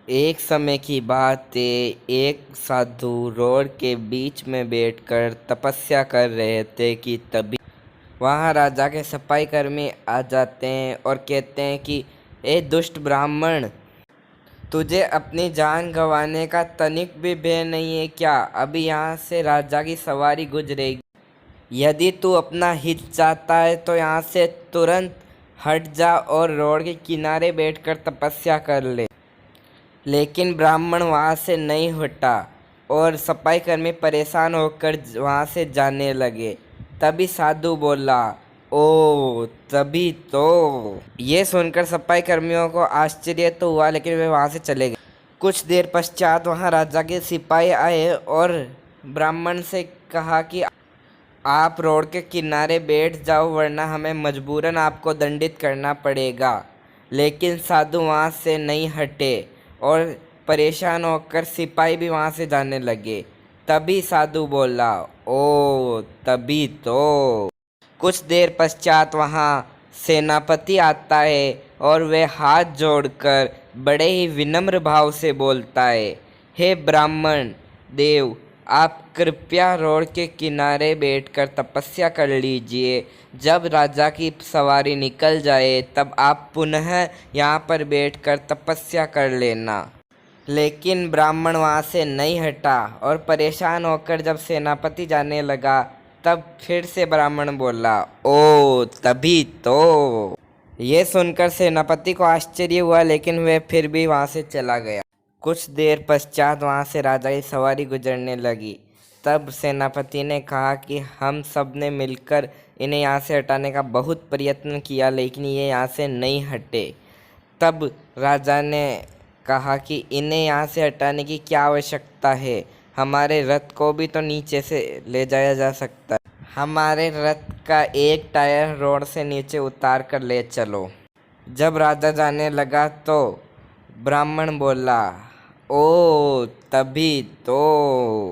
एक समय की बात है। एक साधु रोड के बीच में बैठकर तपस्या कर रहे थे कि तभी वहाँ राजा के सफाई कर्मी आ जाते हैं और कहते हैं कि ए दुष्ट ब्राह्मण, तुझे अपनी जान गंवाने का तनिक भी भय नहीं है क्या? अभी यहाँ से राजा की सवारी गुजरेगी। यदि तू अपना हित चाहता है तो यहाँ से तुरंत हट जा और रोड के किनारे बैठकर तपस्या कर ले। लेकिन ब्राह्मण वहाँ से नहीं हटा और सफाई कर्मी परेशान होकर वहाँ से जाने लगे। तभी साधु बोला, ओ तभी तो। ये सुनकर सफाई कर्मियों को आश्चर्य तो हुआ, लेकिन वे वहाँ से चले गए। कुछ देर पश्चात वहाँ राजा के सिपाही आए और ब्राह्मण से कहा कि आप रोड के किनारे बैठ जाओ, वरना हमें मजबूरन आपको दंडित करना पड़ेगा। लेकिन साधु वहाँ से नहीं हटे और परेशान होकर सिपाही भी वहाँ से जाने लगे। तभी साधु बोला, ओ तभी तो। कुछ देर पश्चात वहाँ सेनापति आता है और वह हाथ जोड़कर बड़े ही विनम्र भाव से बोलता है, हे ब्राह्मण देव, आप कृपया रोड के किनारे बैठकर तपस्या कर लीजिए। जब राजा की सवारी निकल जाए तब आप पुनः यहाँ पर बैठकर तपस्या कर लेना। लेकिन ब्राह्मण वहाँ से नहीं हटा और परेशान होकर जब सेनापति जाने लगा तब फिर से ब्राह्मण बोला, ओ तभी तो। ये सुनकर सेनापति को आश्चर्य हुआ, लेकिन वह फिर भी वहाँ से चला गया। कुछ देर पश्चात वहाँ से राजा की सवारी गुजरने लगी। तब सेनापति ने कहा कि हम सब ने मिलकर इन्हें यहाँ से हटाने का बहुत प्रयत्न किया, लेकिन ये यहाँ से नहीं हटे। तब राजा ने कहा कि इन्हें यहाँ से हटाने की क्या आवश्यकता है, हमारे रथ को भी तो नीचे से ले जाया जा सकता है। हमारे रथ का एक टायर रोड से नीचे उतार कर ले चलो। जब राजा जाने लगा तो ब्राह्मण बोला, ओ तभी तो।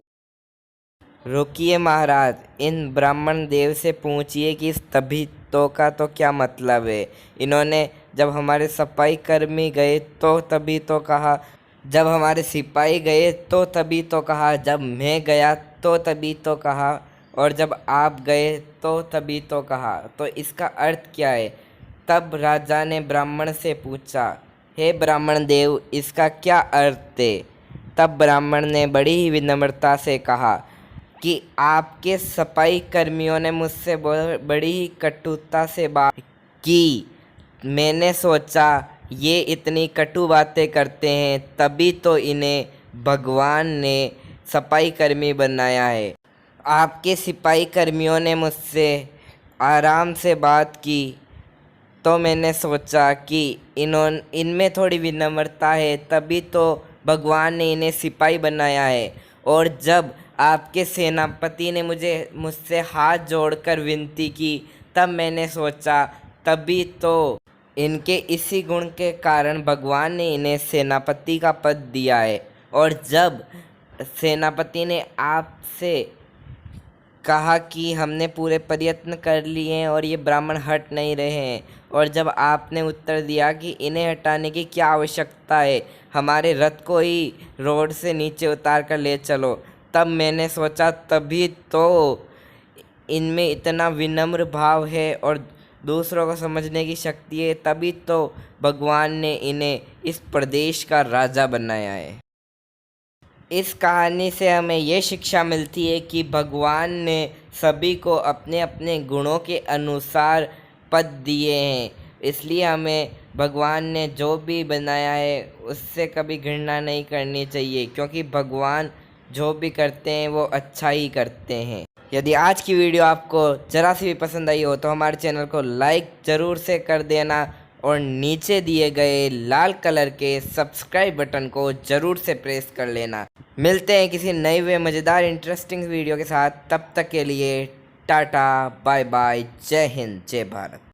रुकिए महाराज, इन ब्राह्मण देव से पूछिए कि इस तभी तो का तो क्या मतलब है। इन्होंने जब हमारे सफाई कर्मी गए तो तभी तो कहा, जब हमारे सिपाही गए तो तभी तो कहा, जब मैं गया तो तभी तो कहा, और जब आप गए तो तभी तो कहा। तो इसका अर्थ क्या है? तब राजा ने ब्राह्मण से पूछा, हे ब्राह्मण देव, इसका क्या अर्थ है? तब ब्राह्मण ने बड़ी ही विनम्रता से कहा कि आपके सफाई कर्मियों ने मुझसे बड़ी ही कटुता से बात की। मैंने सोचा ये इतनी कटु बातें करते हैं, तभी तो इन्हें भगवान ने सफाई कर्मी बनाया है। आपके सिपाही कर्मियों ने मुझसे आराम से बात की तो मैंने सोचा कि इनमें थोड़ी विनम्रता है, तभी तो भगवान ने इन्हें सिपाही बनाया है। और जब आपके सेनापति ने मुझसे हाथ जोड़कर विनती की तब मैंने सोचा तभी तो इनके इसी गुण के कारण भगवान ने इन्हें सेनापति का पद दिया है। और जब सेनापति ने आपसे कहा कि हमने पूरे प्रयत्न कर लिए हैं और ये ब्राह्मण हट नहीं रहे हैं, और जब आपने उत्तर दिया कि इन्हें हटाने की क्या आवश्यकता है, हमारे रथ को ही रोड से नीचे उतार कर ले चलो, तब मैंने सोचा तभी तो इनमें इतना विनम्र भाव है और दूसरों को समझने की शक्ति है, तभी तो भगवान ने इन्हें इस प्रदेश का राजा बनाया है। इस कहानी से हमें ये शिक्षा मिलती है कि भगवान ने सभी को अपने अपने गुणों के अनुसार पद दिए हैं, इसलिए हमें भगवान ने जो भी बनाया है उससे कभी घृणा नहीं करनी चाहिए, क्योंकि भगवान जो भी करते हैं वो अच्छा ही करते हैं। यदि आज की वीडियो आपको ज़रा सी भी पसंद आई हो तो हमारे चैनल को लाइक ज़रूर से कर देना और नीचे दिए गए लाल कलर के सब्सक्राइब बटन को ज़रूर से प्रेस कर लेना। मिलते हैं किसी नई व मज़ेदार इंटरेस्टिंग वीडियो के साथ। तब तक के लिए टाटा बाय बाय, जय हिंद जय भारत।